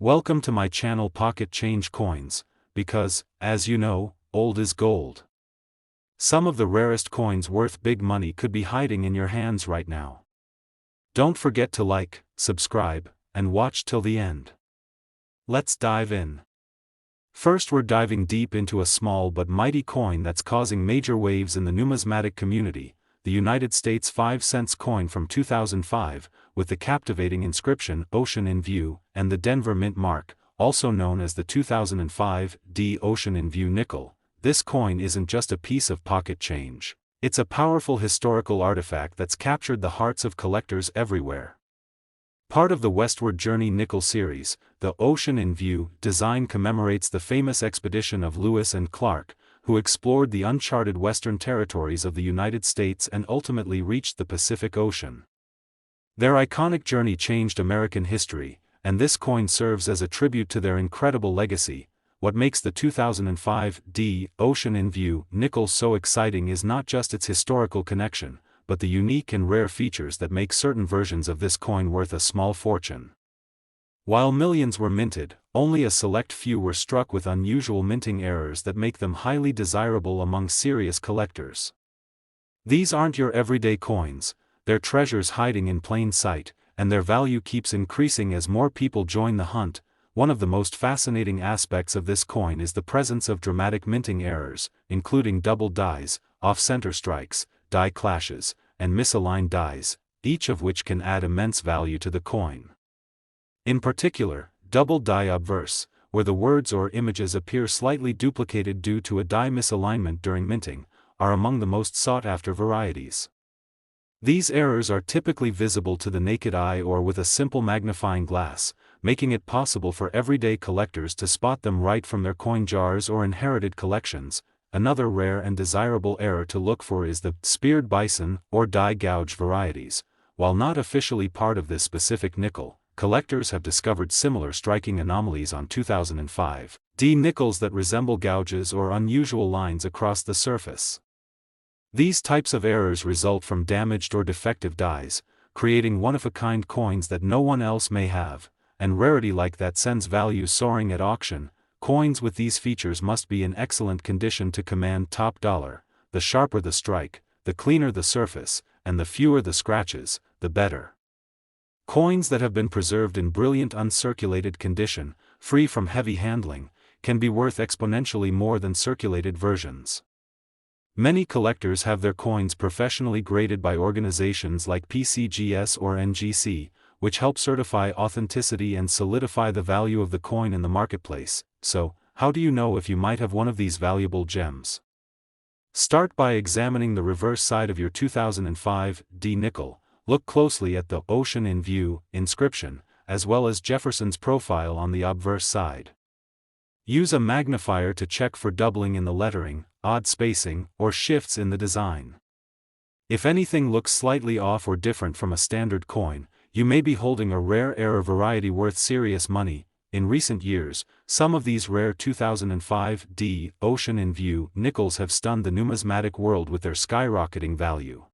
Welcome to my channel Pocket Change Coins, because, as you know, old is gold. Some of the rarest coins worth big money could be hiding in your hands right now. Don't forget to like, subscribe, and watch till the end. Let's dive in. First, we're diving deep into a small but mighty coin that's causing major waves in the numismatic community, the United States 5-cent coin from 2005, with the captivating inscription Ocean in View, and the Denver Mint mark, also known as the 2005 D Ocean in View nickel. This coin isn't just a piece of pocket change. It's a powerful historical artifact that's captured the hearts of collectors everywhere. Part of the Westward Journey nickel series, the Ocean in View design commemorates the famous expedition of Lewis and Clark, who explored the uncharted western territories of the United States and ultimately reached the Pacific Ocean. Their iconic journey changed American history, and this coin serves as a tribute to their incredible legacy. What makes the 2005 D Ocean in View nickel so exciting is not just its historical connection, but the unique and rare features that make certain versions of this coin worth a small fortune. While millions were minted, only a select few were struck with unusual minting errors that make them highly desirable among serious collectors. These aren't your everyday coins, they're treasures hiding in plain sight, and their value keeps increasing as more people join the hunt. One of the most fascinating aspects of this coin is the presence of dramatic minting errors, including double dies, off-center strikes, die clashes, and misaligned dies, each of which can add immense value to the coin. In particular, double die obverse, where the words or images appear slightly duplicated due to a die misalignment during minting, are among the most sought-after varieties. These errors are typically visible to the naked eye or with a simple magnifying glass, making it possible for everyday collectors to spot them right from their coin jars or inherited collections. Another rare and desirable error to look for is the speared bison or die gouge varieties. While not officially part of this specific nickel, collectors have discovered similar striking anomalies on 2005 D nickels that resemble gouges or unusual lines across the surface. These types of errors result from damaged or defective dies, creating one-of-a-kind coins that no one else may have, and rarity like that sends value soaring at auction. Coins with these features must be in excellent condition to command top dollar. The sharper the strike, the cleaner the surface, and the fewer the scratches, the better. Coins that have been preserved in brilliant uncirculated condition, free from heavy handling, can be worth exponentially more than circulated versions. Many collectors have their coins professionally graded by organizations like PCGS or NGC, which help certify authenticity and solidify the value of the coin in the marketplace. So, how do you know if you might have one of these valuable gems? Start by examining the reverse side of your 2005 D nickel. Look closely at the Ocean in View inscription, as well as Jefferson's profile on the obverse side. Use a magnifier to check for doubling in the lettering, odd spacing, or shifts in the design. If anything looks slightly off or different from a standard coin, you may be holding a rare error variety worth serious money. In recent years, some of these rare 2005 D Ocean in View nickels have stunned the numismatic world with their skyrocketing value.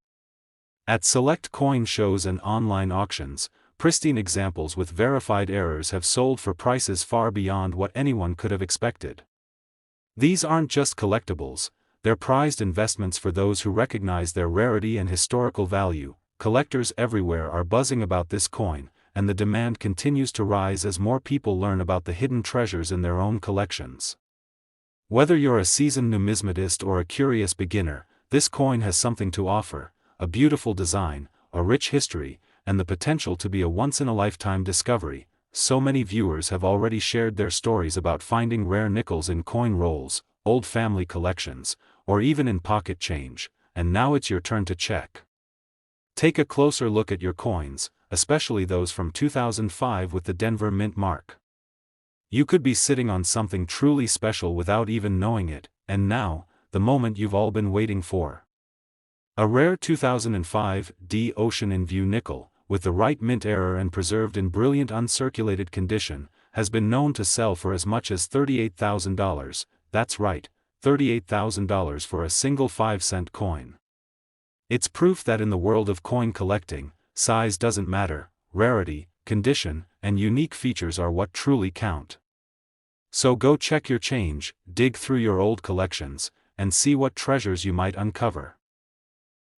At select coin shows and online auctions, pristine examples with verified errors have sold for prices far beyond what anyone could have expected. These aren't just collectibles, they're prized investments for those who recognize their rarity and historical value. Collectors everywhere are buzzing about this coin, and the demand continues to rise as more people learn about the hidden treasures in their own collections. Whether you're a seasoned numismatist or a curious beginner, this coin has something to offer: a beautiful design, a rich history, and the potential to be a once-in-a-lifetime discovery. So many viewers have already shared their stories about finding rare nickels in coin rolls, old family collections, or even in pocket change, and now it's your turn to check. Take a closer look at your coins, especially those from 2005 with the Denver Mint mark. You could be sitting on something truly special without even knowing it, and now, the moment you've all been waiting for. A rare 2005 D Ocean in View nickel, with the right mint error and preserved in brilliant uncirculated condition, has been known to sell for as much as $38,000, that's right, $38,000 for a single 5-cent coin. It's proof that in the world of coin collecting, size doesn't matter, rarity, condition, and unique features are what truly count. So go check your change, dig through your old collections, and see what treasures you might uncover.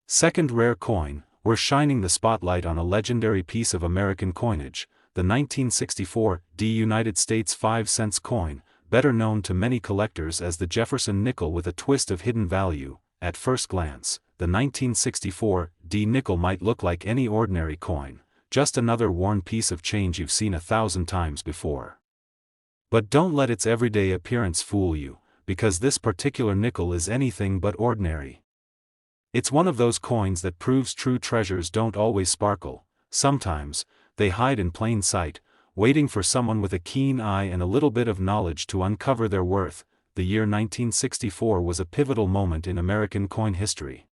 Second rare coin, we're shining the spotlight on a legendary piece of American coinage, the 1964 United States 5-cent coin, better known to many collectors as the Jefferson Nickel with a twist of hidden value. At first glance, the 1964 nickel might look like any ordinary coin, just another worn piece of change you've seen 1,000 times before. But don't let its everyday appearance fool you, because this particular nickel is anything but ordinary. It's one of those coins that proves true treasures don't always sparkle. Sometimes, they hide in plain sight, waiting for someone with a keen eye and a little bit of knowledge to uncover their worth. The year 1964 was a pivotal moment in American coin history.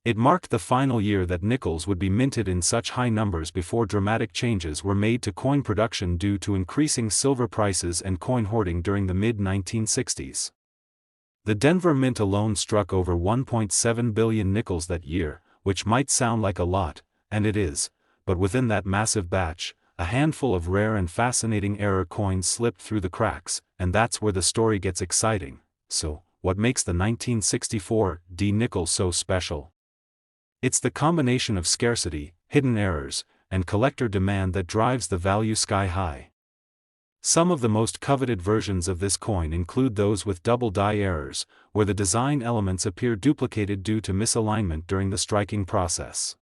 It marked the final year that nickels would be minted in such high numbers before dramatic changes were made to coin production due to increasing silver prices and coin hoarding during the mid-1960s. The Denver Mint alone struck over 1.7 billion nickels that year, which might sound like a lot, and it is, but within that massive batch, a handful of rare and fascinating error coins slipped through the cracks, and that's where the story gets exciting. So, what makes the 1964 nickel so special? It's the combination of scarcity, hidden errors, and collector demand that drives the value sky high. Some of the most coveted versions of this coin include those with double die errors, where the design elements appear duplicated due to misalignment during the striking process.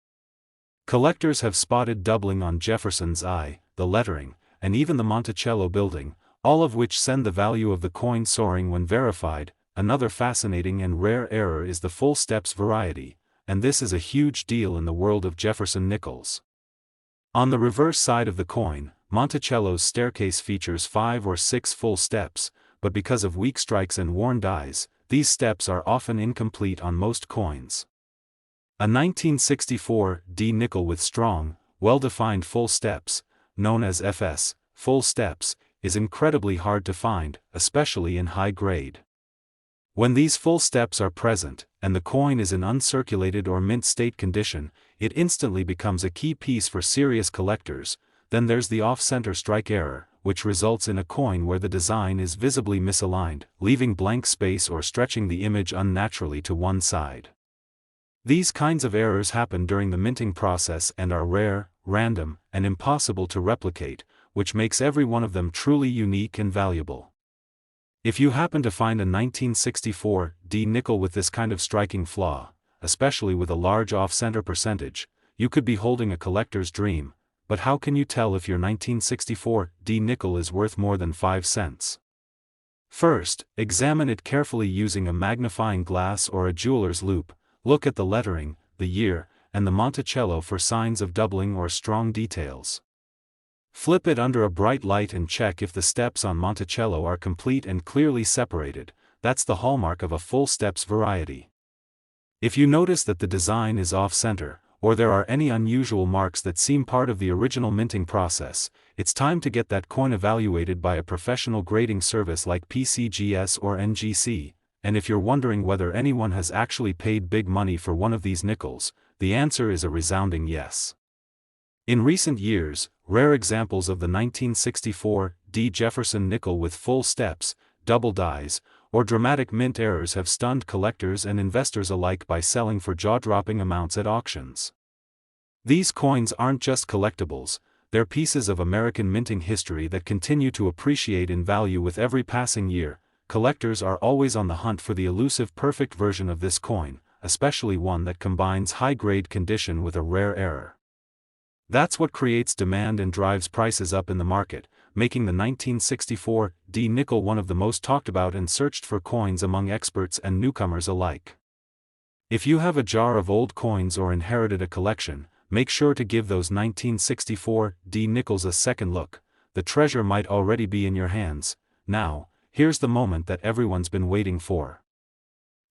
Collectors have spotted doubling on Jefferson's eye, the lettering, and even the Monticello building, all of which send the value of the coin soaring when verified. Another fascinating and rare error is the full steps variety, and this is a huge deal in the world of Jefferson Nickels. On the reverse side of the coin, Monticello's staircase features 5 or 6 full steps, but because of weak strikes and worn dies, these steps are often incomplete on most coins. A 1964 nickel with strong, well-defined full steps, known as FS, full steps, is incredibly hard to find, especially in high grade. When these full steps are present, and the coin is in uncirculated or mint state condition, it instantly becomes a key piece for serious collectors. Then there's the off-center strike error, which results in a coin where the design is visibly misaligned, leaving blank space or stretching the image unnaturally to one side. These kinds of errors happen during the minting process and are rare, random, and impossible to replicate, which makes every one of them truly unique and valuable. If you happen to find a 1964 nickel with this kind of striking flaw, especially with a large off-center percentage, you could be holding a collector's dream. But how can you tell if your 1964 nickel is worth more than 5 cents? First, examine it carefully using a magnifying glass or a jeweler's loupe. Look at the lettering, the year, and the Monticello for signs of doubling or strong details. Flip it under a bright light and check if the steps on Monticello are complete and clearly separated. That's the hallmark of a full steps variety. If you notice that the design is off-center, or there are any unusual marks that seem part of the original minting process, it's time to get that coin evaluated by a professional grading service like PCGS or NGC. And if you're wondering whether anyone has actually paid big money for one of these nickels, the answer is a resounding yes. In recent years, rare examples of the 1964 Jefferson Nickel with full steps, double dies, or dramatic mint errors have stunned collectors and investors alike by selling for jaw-dropping amounts at auctions. These coins aren't just collectibles, they're pieces of American minting history that continue to appreciate in value with every passing year. Collectors are always on the hunt for the elusive perfect version of this coin, especially one that combines high-grade condition with a rare error. That's what creates demand and drives prices up in the market, making the 1964 nickel one of the most talked about and searched for coins among experts and newcomers alike. If you have a jar of old coins or inherited a collection, make sure to give those 1964 nickels a second look. The treasure might already be in your hands. Now, here's the moment that everyone's been waiting for.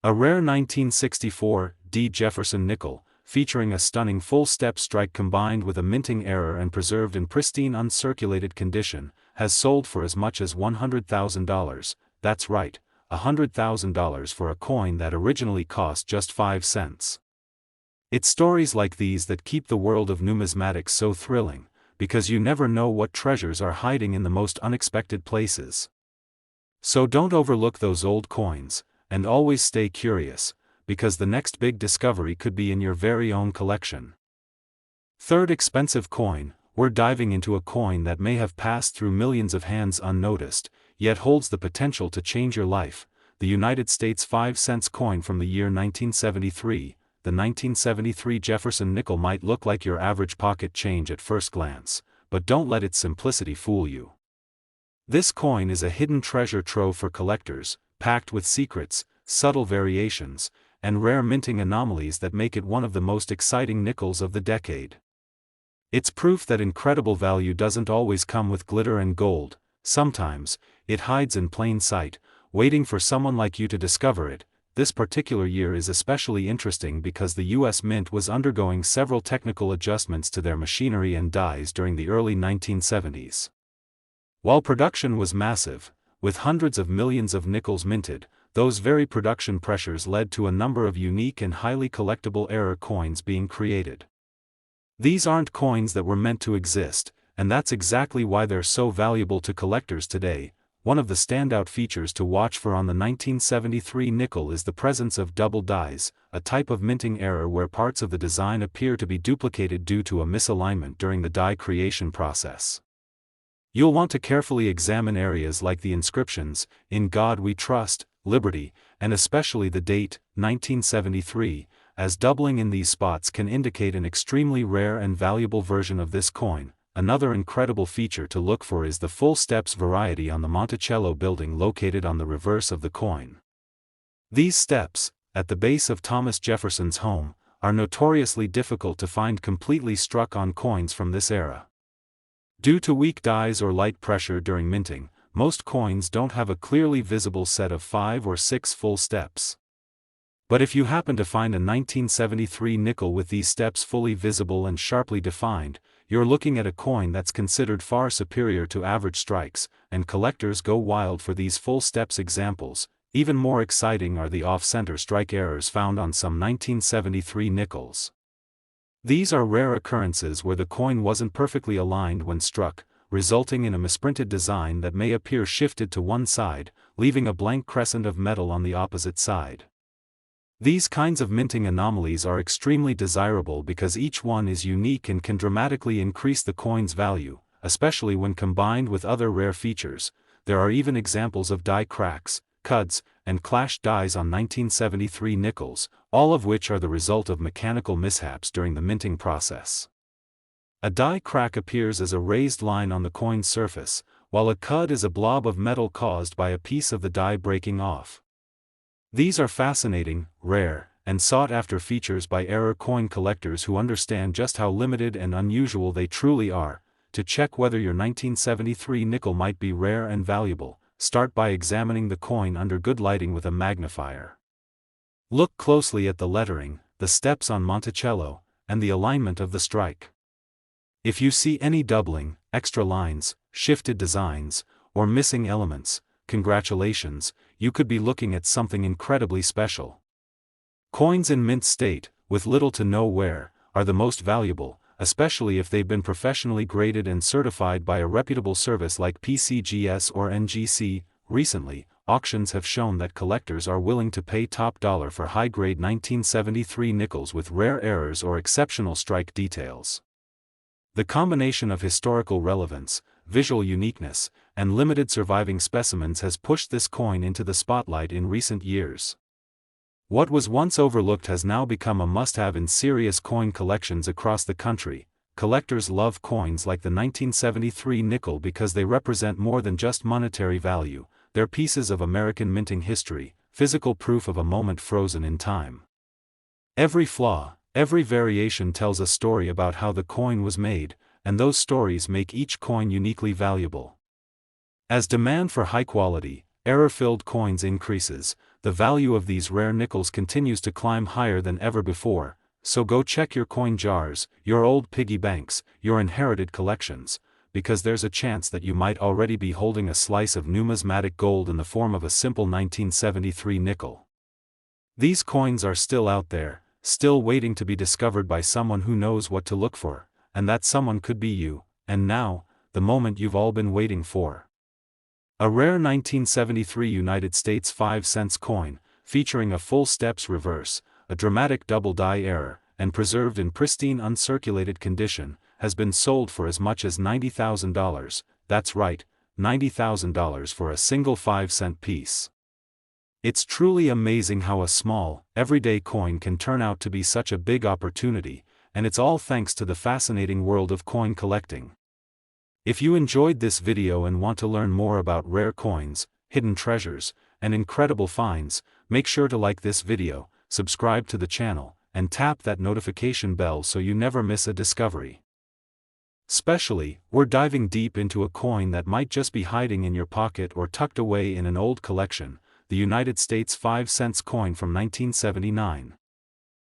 A rare 1964 Jefferson Nickel, featuring a stunning full-step strike combined with a minting error and preserved in pristine uncirculated condition, has sold for as much as $100,000, that's right, $100,000 for a coin that originally cost just 5 cents. It's stories like these that keep the world of numismatics so thrilling, because you never know what treasures are hiding in the most unexpected places. So don't overlook those old coins, and always stay curious, because the next big discovery could be in your very own collection. Third expensive coin, we're diving into a coin that may have passed through millions of hands unnoticed, yet holds the potential to change your life, the United States 5-cent coin from the year 1973. The 1973 Jefferson Nickel might look like your average pocket change at first glance, but don't let its simplicity fool you. This coin is a hidden treasure trove for collectors, packed with secrets, subtle variations, and rare minting anomalies that make it one of the most exciting nickels of the decade. It's proof that incredible value doesn't always come with glitter and gold. Sometimes, it hides in plain sight, waiting for someone like you to discover it. This particular year is especially interesting because the U.S. Mint was undergoing several technical adjustments to their machinery and dies during the early 1970s. While production was massive, with hundreds of millions of nickels minted, those very production pressures led to a number of unique and highly collectible error coins being created. These aren't coins that were meant to exist, and that's exactly why they're so valuable to collectors today. One of the standout features to watch for on the 1973 nickel is the presence of double dies, a type of minting error where parts of the design appear to be duplicated due to a misalignment during the die creation process. You'll want to carefully examine areas like the inscriptions, "In God We Trust," "Liberty," and especially the date, 1973, as doubling in these spots can indicate an extremely rare and valuable version of this coin. Another incredible feature to look for is the full steps variety on the Monticello building located on the reverse of the coin. These steps, at the base of Thomas Jefferson's home, are notoriously difficult to find completely struck on coins from this era. Due to weak dies or light pressure during minting, most coins don't have a clearly visible set of 5 or 6 full steps. But if you happen to find a 1973 nickel with these steps fully visible and sharply defined, you're looking at a coin that's considered far superior to average strikes, and collectors go wild for these full steps examples. Even more exciting are the off-center strike errors found on some 1973 nickels. These are rare occurrences where the coin wasn't perfectly aligned when struck, resulting in a misprinted design that may appear shifted to one side, leaving a blank crescent of metal on the opposite side. These kinds of minting anomalies are extremely desirable because each one is unique and can dramatically increase the coin's value, especially when combined with other rare features. There are even examples of die cracks, cuts, and clashed dies on 1973 nickels, all of which are the result of mechanical mishaps during the minting process. A die crack appears as a raised line on the coin's surface, while a cud is a blob of metal caused by a piece of the die breaking off. These are fascinating, rare, and sought-after features by error coin collectors who understand just how limited and unusual they truly are. To check whether your 1973 nickel might be rare and valuable, start by examining the coin under good lighting with a magnifier. Look closely at the lettering, the steps on Monticello, and the alignment of the strike. If you see any doubling, extra lines, shifted designs, or missing elements, congratulations, you could be looking at something incredibly special. Coins in mint state, with little to no wear, are the most valuable, especially if they've been professionally graded and certified by a reputable service like PCGS or NGC. Recently, auctions have shown that collectors are willing to pay top dollar for high-grade 1973 nickels with rare errors or exceptional strike details. The combination of historical relevance, visual uniqueness, and limited surviving specimens has pushed this coin into the spotlight in recent years. What was once overlooked has now become a must-have in serious coin collections across the country. Collectors love coins like the 1973 nickel because they represent more than just monetary value. They're pieces of American minting history, physical proof of a moment frozen in time. Every flaw, every variation tells a story about how the coin was made, and those stories make each coin uniquely valuable. As demand for high-quality, error-filled coins increases, the value of these rare nickels continues to climb higher than ever before. So go check your coin jars, your old piggy banks, your inherited collections, because there's a chance that you might already be holding a slice of numismatic gold in the form of a simple 1973 nickel. These coins are still out there, still waiting to be discovered by someone who knows what to look for, and that someone could be you. And now, the moment you've all been waiting for. A rare 1973 United States 5-cent coin, featuring a full steps reverse, a dramatic double die error, and preserved in pristine uncirculated condition, has been sold for as much as $90,000, that's right, $90,000 for a single 5-cent piece. It's truly amazing how a small, everyday coin can turn out to be such a big opportunity, and it's all thanks to the fascinating world of coin collecting. If you enjoyed this video and want to learn more about rare coins, hidden treasures, and incredible finds, make sure to like this video, subscribe to the channel, and tap that notification bell so you never miss a discovery. Especially, we're diving deep into a coin that might just be hiding in your pocket or tucked away in an old collection, the United States 5-cent coin from 1979.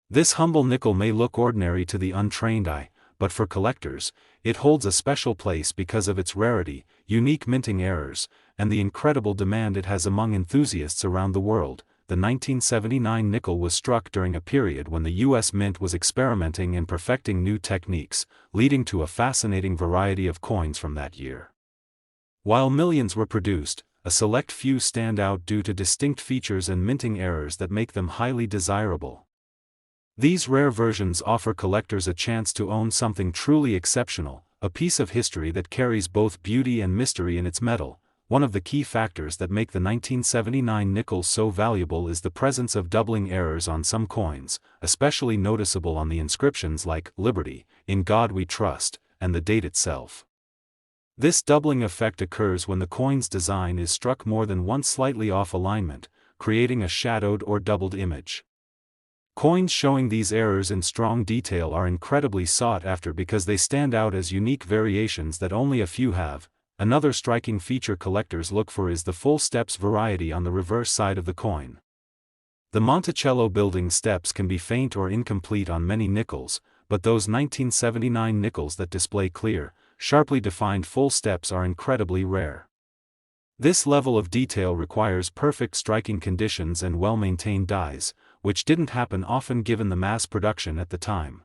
This humble nickel may look ordinary to the untrained eye, but for collectors, it holds a special place because of its rarity, unique minting errors, and the incredible demand it has among enthusiasts around the world. The 1979 nickel was struck during a period when the U.S. Mint was experimenting and perfecting new techniques, leading to a fascinating variety of coins from that year. While millions were produced, a select few stand out due to distinct features and minting errors that make them highly desirable. These rare versions offer collectors a chance to own something truly exceptional, a piece of history that carries both beauty and mystery in its metal. One of the key factors that make the 1979 nickel so valuable is the presence of doubling errors on some coins, especially noticeable on the inscriptions like "Liberty," "In God We Trust," and the date itself. This doubling effect occurs when the coin's design is struck more than once slightly off alignment, creating a shadowed or doubled image. Coins showing these errors in strong detail are incredibly sought after because they stand out as unique variations that only a few have. Another striking feature collectors look for is the full steps variety on the reverse side of the coin. The Monticello building steps can be faint or incomplete on many nickels, but those 1979 nickels that display clear, sharply defined full steps are incredibly rare. This level of detail requires perfect striking conditions and well-maintained dies, which didn't happen often given the mass production at the time.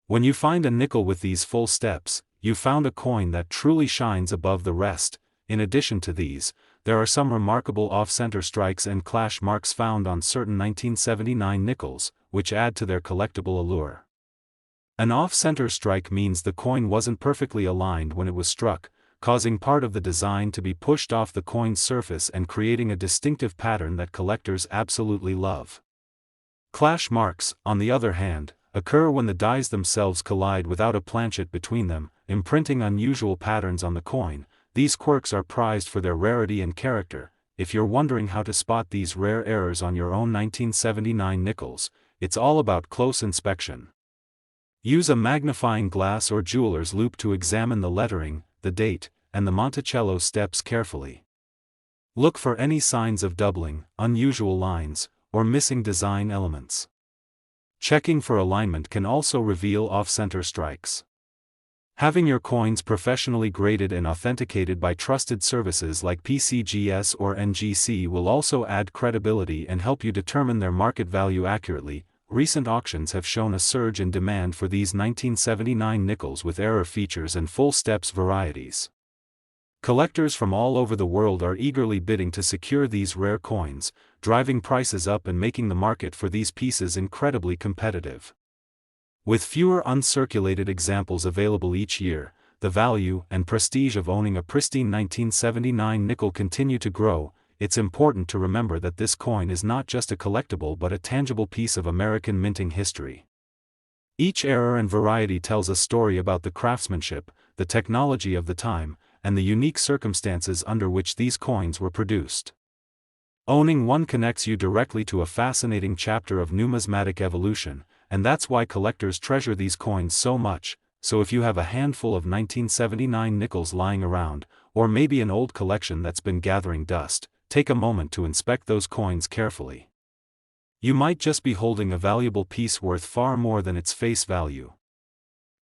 When you find a nickel with these full steps, you found a coin that truly shines above the rest. In addition to these, there are some remarkable off-center strikes and clash marks found on certain 1979 nickels, which add to their collectible allure. An off-center strike means the coin wasn't perfectly aligned when it was struck, causing part of the design to be pushed off the coin's surface and creating a distinctive pattern that collectors absolutely love. Clash marks, on the other hand, occur when the dies themselves collide without a planchet between them, imprinting unusual patterns on the coin. These quirks are prized for their rarity and character. If you're wondering how to spot these rare errors on your own 1979 nickels, it's all about close inspection. Use a magnifying glass or jeweler's loupe to examine the lettering, the date, and the Monticello steps carefully. Look for any signs of doubling, unusual lines, or missing design elements. Checking for alignment can also reveal off-center strikes. Having your coins professionally graded and authenticated by trusted services like PCGS or NGC will also add credibility and help you determine their market value accurately. Recent auctions have shown a surge in demand for these 1979 nickels with error features and full steps varieties. Collectors from all over the world are eagerly bidding to secure these rare coins, driving prices up and making the market for these pieces incredibly competitive. With fewer uncirculated examples available each year, the value and prestige of owning a pristine 1979 nickel continue to grow. It's important to remember that this coin is not just a collectible but a tangible piece of American minting history. Each error and variety tells a story about the craftsmanship, the technology of the time, and the unique circumstances under which these coins were produced. Owning one connects you directly to a fascinating chapter of numismatic evolution, and that's why collectors treasure these coins so much. So if you have a handful of 1979 nickels lying around, or maybe an old collection that's been gathering dust, take a moment to inspect those coins carefully. You might just be holding a valuable piece worth far more than its face value.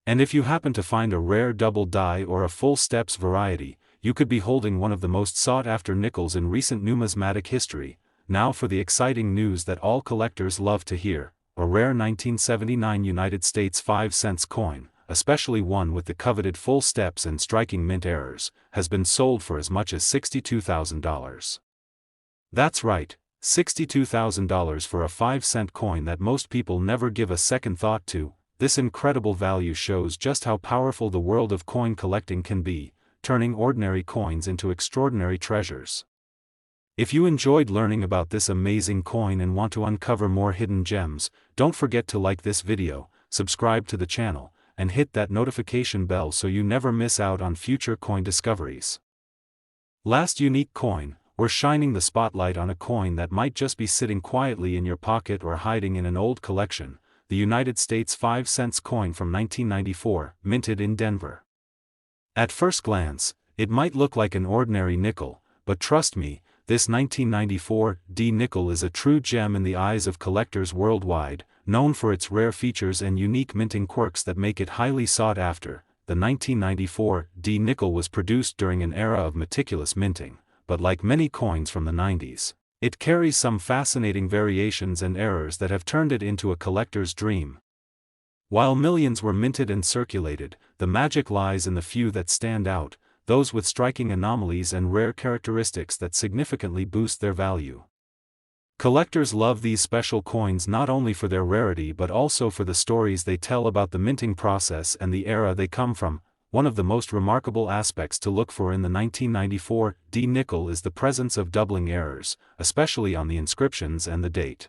And if you happen to find a rare double die or a full steps variety, you could be holding one of the most sought-after nickels in recent numismatic history. Now for the exciting news that all collectors love to hear: a rare 1979 United States 5-cent coin, especially one with the coveted full steps and striking mint errors, has been sold for as much as $62,000. That's right, $62,000 for a 5-cent coin that most people never give a second thought to. This incredible value shows just how powerful the world of coin collecting can be, turning ordinary coins into extraordinary treasures. If you enjoyed learning about this amazing coin and want to uncover more hidden gems, don't forget to like this video, subscribe to the channel, and hit that notification bell so you never miss out on future coin discoveries. Last unique coin, we're shining the spotlight on a coin that might just be sitting quietly in your pocket or hiding in an old collection, the United States 5-cent coin from 1994, minted in Denver. At first glance, it might look like an ordinary nickel, but trust me, this 1994 nickel is a true gem in the eyes of collectors worldwide, known for its rare features and unique minting quirks that make it highly sought after. The 1994 nickel was produced during an era of meticulous minting, but like many coins from the 90s, it carries some fascinating variations and errors that have turned it into a collector's dream. While millions were minted and circulated, the magic lies in the few that stand out, those with striking anomalies and rare characteristics that significantly boost their value. Collectors love these special coins not only for their rarity but also for the stories they tell about the minting process and the era they come from. One of the most remarkable aspects to look for in the 1994 nickel is the presence of doubling errors, especially on the inscriptions and the date.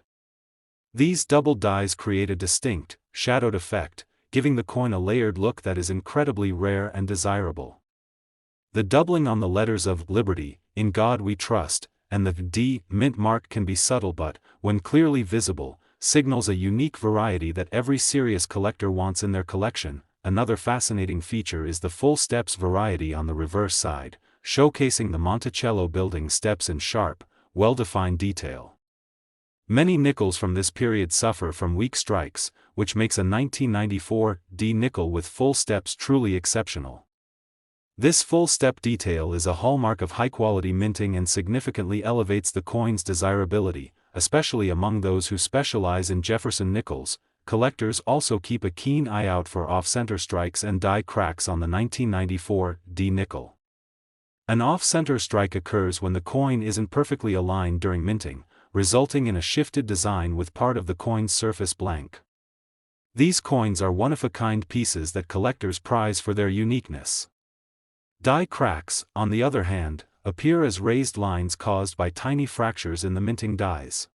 These doubled dies create a distinct, shadowed effect, giving the coin a layered look that is incredibly rare and desirable. The doubling on the letters of Liberty, In God We Trust, and the D mint mark can be subtle but, when clearly visible, signals a unique variety that every serious collector wants in their collection. Another fascinating feature is the full steps variety on the reverse side, showcasing the Monticello building steps in sharp, well-defined detail. Many nickels from this period suffer from weak strikes, which makes a 1994 nickel with full steps truly exceptional. This full-step detail is a hallmark of high-quality minting and significantly elevates the coin's desirability, especially among those who specialize in Jefferson Nickels. Collectors also keep a keen eye out for off-center strikes and die cracks on the 1994 nickel. An off-center strike occurs when the coin isn't perfectly aligned during minting, resulting in a shifted design with part of the coin's surface blank. These coins are one-of-a-kind pieces that collectors prize for their uniqueness. Die cracks, on the other hand, appear as raised lines caused by tiny fractures in the minting dies.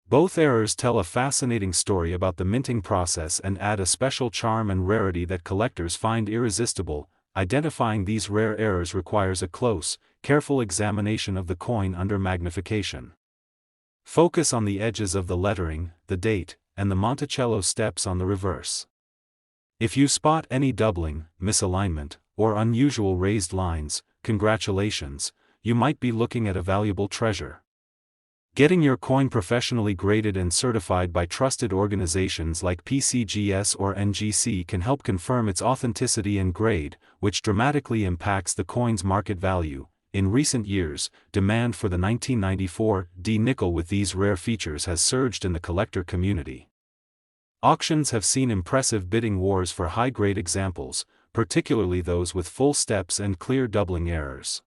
Both errors tell a fascinating story about the minting process and add a special charm and rarity that collectors find irresistible. Identifying these rare errors requires a close, careful examination of the coin under magnification. Focus on the edges of the lettering, the date, and the Monticello steps on the reverse. If you spot any doubling, misalignment, or unusual raised lines, congratulations, you might be looking at a valuable treasure. Getting your coin professionally graded and certified by trusted organizations like PCGS or NGC can help confirm its authenticity and grade, which dramatically impacts the coin's market value. In recent years, demand for the 1994 nickel with these rare features has surged in the collector community. Auctions have seen impressive bidding wars for high-grade examples, particularly those with full steps and clear doubling errors.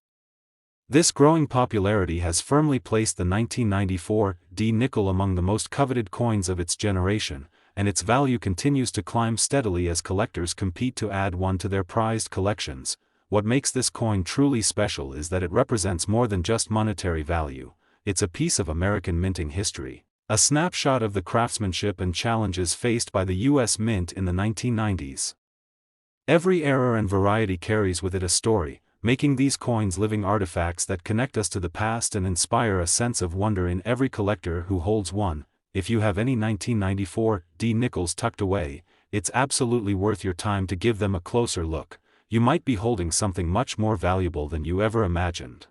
This growing popularity has firmly placed the 1994 nickel among the most coveted coins of its generation, and its value continues to climb steadily as collectors compete to add one to their prized collections. What makes this coin truly special is that it represents more than just monetary value. It's a piece of American minting history, a snapshot of the craftsmanship and challenges faced by the U.S. Mint in the 1990s. Every error and variety carries with it a story, making these coins living artifacts that connect us to the past and inspire a sense of wonder in every collector who holds one. If you have any 1994 nickels tucked away, it's absolutely worth your time to give them a closer look. You might be holding something much more valuable than you ever imagined.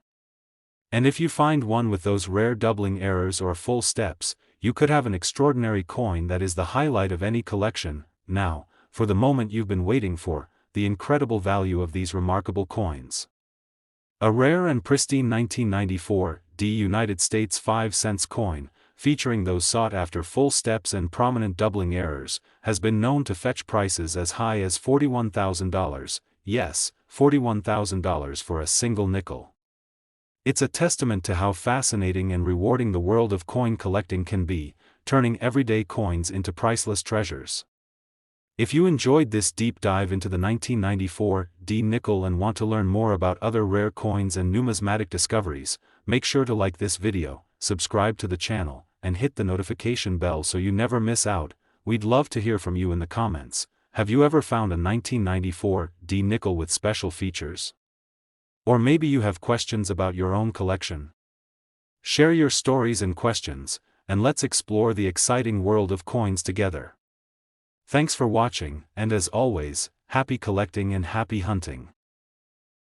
And if you find one with those rare doubling errors or full steps, you could have an extraordinary coin that is the highlight of any collection. Now, for the moment you've been waiting for, the incredible value of these remarkable coins. A rare and pristine 1994 United States 5-cent coin, featuring those sought-after full steps and prominent doubling errors, has been known to fetch prices as high as $41,000, yes, $41,000 for a single nickel. It's a testament to how fascinating and rewarding the world of coin collecting can be, turning everyday coins into priceless treasures. If you enjoyed this deep dive into the 1994 D nickel and want to learn more about other rare coins and numismatic discoveries, make sure to like this video, subscribe to the channel, and hit the notification bell so you never miss out. We'd love to hear from you in the comments. Have you ever found a 1994 D nickel with special features? Or maybe you have questions about your own collection? Share your stories and questions, and let's explore the exciting world of coins together. Thanks for watching, and as always, happy collecting and happy hunting.